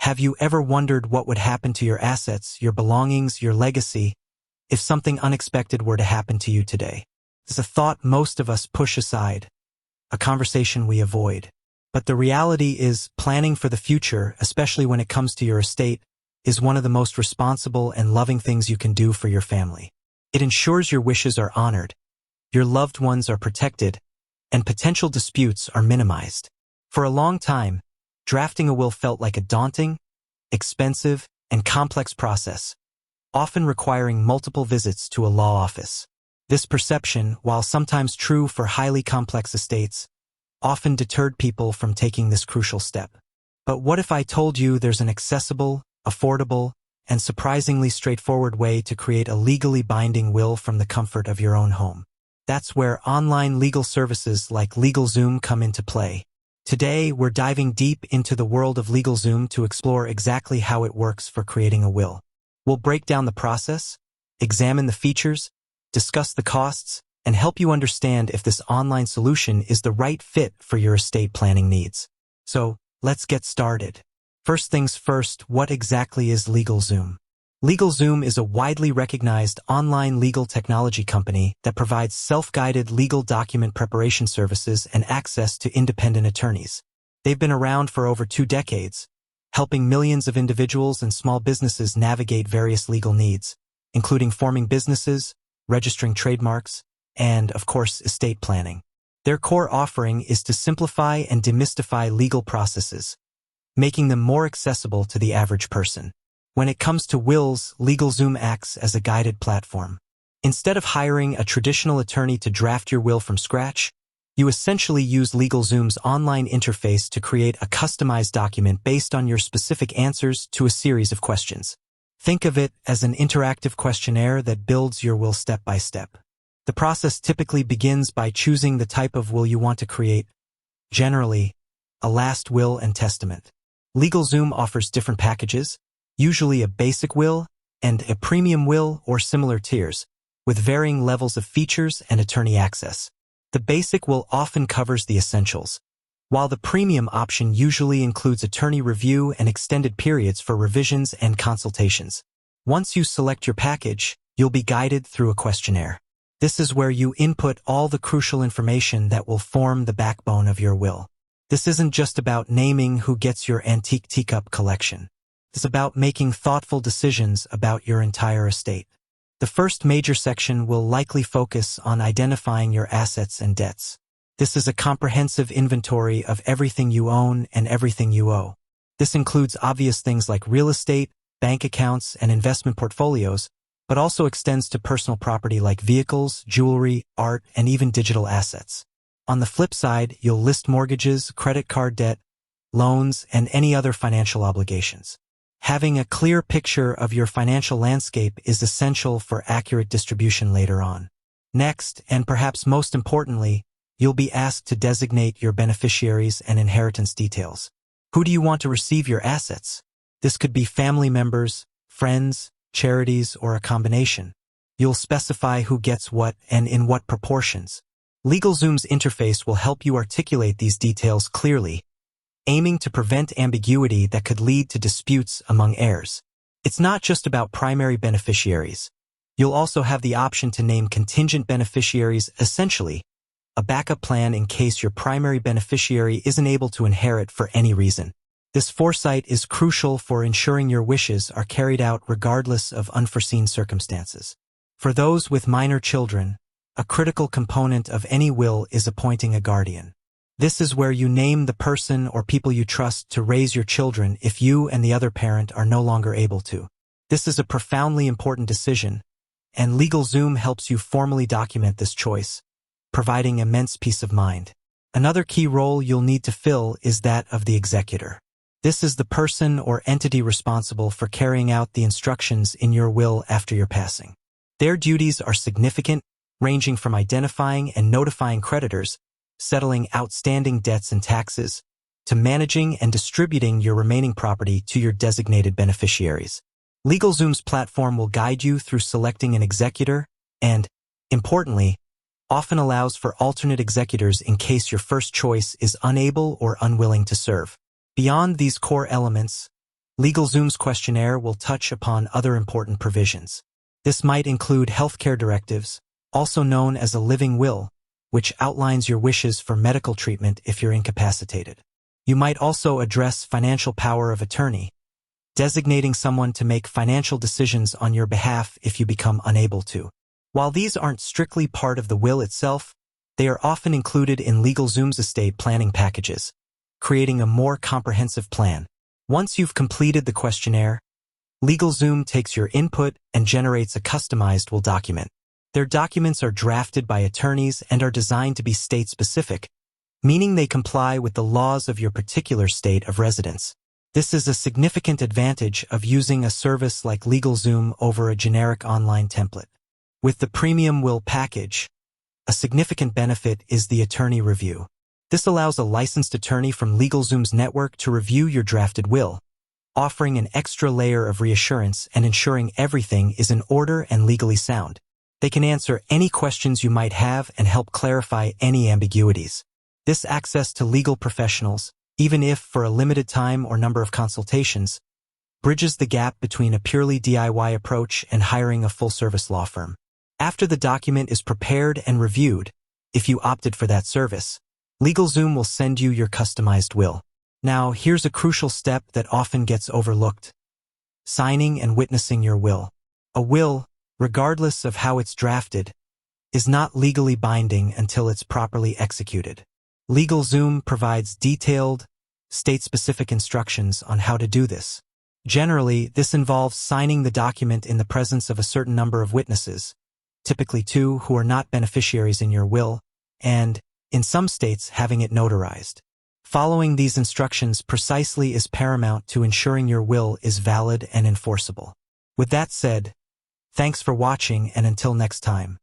Have you ever wondered what would happen to your assets, your belongings, your legacy, if something unexpected were to happen to you today? It's a thought most of us push aside, a conversation we avoid. But the reality is, planning for the future, especially when it comes to your estate, is one of the most responsible and loving things you can do for your family. It ensures your wishes are honored, your loved ones are protected, and potential disputes are minimized. For a long time, drafting a will felt like a daunting, expensive, and complex process, often requiring multiple visits to a law office. This perception, while sometimes true for highly complex estates, often deterred people from taking this crucial step. But what if I told you there's an accessible, affordable, and surprisingly straightforward way to create a legally binding will from the comfort of your own home? That's where online legal services like LegalZoom come into play. Today, we're diving deep into the world of LegalZoom to explore exactly how it works for creating a will. We'll break down the process, examine the features, discuss the costs, and help you understand if this online solution is the right fit for your estate planning needs. So, let's get started. First things first, what exactly is LegalZoom? LegalZoom is a widely recognized online legal technology company that provides self-guided legal document preparation services and access to independent attorneys. They've been around for over 2 decades, helping millions of individuals and small businesses navigate various legal needs, including forming businesses, registering trademarks, and, of course, estate planning. Their core offering is to simplify and demystify legal processes, making them more accessible to the average person. When it comes to wills, LegalZoom acts as a guided platform. Instead of hiring a traditional attorney to draft your will from scratch, you essentially use LegalZoom's online interface to create a customized document based on your specific answers to a series of questions. Think of it as an interactive questionnaire that builds your will step by step. The process typically begins by choosing the type of will you want to create, generally, a last will and testament. LegalZoom offers different packages, usually a basic will and a premium will or similar tiers, with varying levels of features and attorney access. The basic will often covers the essentials, while the premium option usually includes attorney review and extended periods for revisions and consultations. Once you select your package, you'll be guided through a questionnaire. This is where you input all the crucial information that will form the backbone of your will. This isn't just about naming who gets your antique teacup collection. It's about making thoughtful decisions about your entire estate. The first major section will likely focus on identifying your assets and debts. This is a comprehensive inventory of everything you own and everything you owe. This includes obvious things like real estate, bank accounts, and investment portfolios, but also extends to personal property like vehicles, jewelry, art, and even digital assets. On the flip side, you'll list mortgages, credit card debt, loans, and any other financial obligations. Having a clear picture of your financial landscape is essential for accurate distribution later on. Next, and perhaps most importantly, you'll be asked to designate your beneficiaries and inheritance details. Who do you want to receive your assets? This could be family members, friends, charities, or a combination. You'll specify who gets what and in what proportions. LegalZoom's interface will help you articulate these details clearly, aiming to prevent ambiguity that could lead to disputes among heirs. It's not just about primary beneficiaries. You'll also have the option to name contingent beneficiaries, essentially a backup plan in case your primary beneficiary isn't able to inherit for any reason. This foresight is crucial for ensuring your wishes are carried out regardless of unforeseen circumstances. For those with minor children, a critical component of any will is appointing a guardian. This is where you name the person or people you trust to raise your children if you and the other parent are no longer able to. This is a profoundly important decision, and LegalZoom helps you formally document this choice, providing immense peace of mind. Another key role you'll need to fill is that of the executor. This is the person or entity responsible for carrying out the instructions in your will after your passing. Their duties are significant, ranging from identifying and notifying creditors, settling outstanding debts and taxes, to managing and distributing your remaining property to your designated beneficiaries. LegalZoom's platform will guide you through selecting an executor and, importantly, often allows for alternate executors in case your first choice is unable or unwilling to serve. Beyond these core elements, LegalZoom's questionnaire will touch upon other important provisions. This might include healthcare directives, also known as a living will, which outlines your wishes for medical treatment if you're incapacitated. You might also address financial power of attorney, designating someone to make financial decisions on your behalf if you become unable to. While these aren't strictly part of the will itself, they are often included in LegalZoom's estate planning packages, creating a more comprehensive plan. Once you've completed the questionnaire, LegalZoom takes your input and generates a customized will document. Their documents are drafted by attorneys and are designed to be state-specific, meaning they comply with the laws of your particular state of residence. This is a significant advantage of using a service like LegalZoom over a generic online template. With the premium will package, a significant benefit is the attorney review. This allows a licensed attorney from LegalZoom's network to review your drafted will, offering an extra layer of reassurance and ensuring everything is in order and legally sound. They can answer any questions you might have and help clarify any ambiguities. This access to legal professionals, even if for a limited time or number of consultations, bridges the gap between a purely DIY approach and hiring a full-service law firm. After the document is prepared and reviewed, if you opted for that service, LegalZoom will send you your customized will. Now, here's a crucial step that often gets overlooked: signing and witnessing your will. A will, regardless of how it's drafted, is not legally binding until it's properly executed. LegalZoom provides detailed, state-specific instructions on how to do this. Generally, this involves signing the document in the presence of a certain number of witnesses, typically 2 who are not beneficiaries in your will, and, in some states, having it notarized. Following these instructions precisely is paramount to ensuring your will is valid and enforceable. With that said, thanks for watching, and until next time.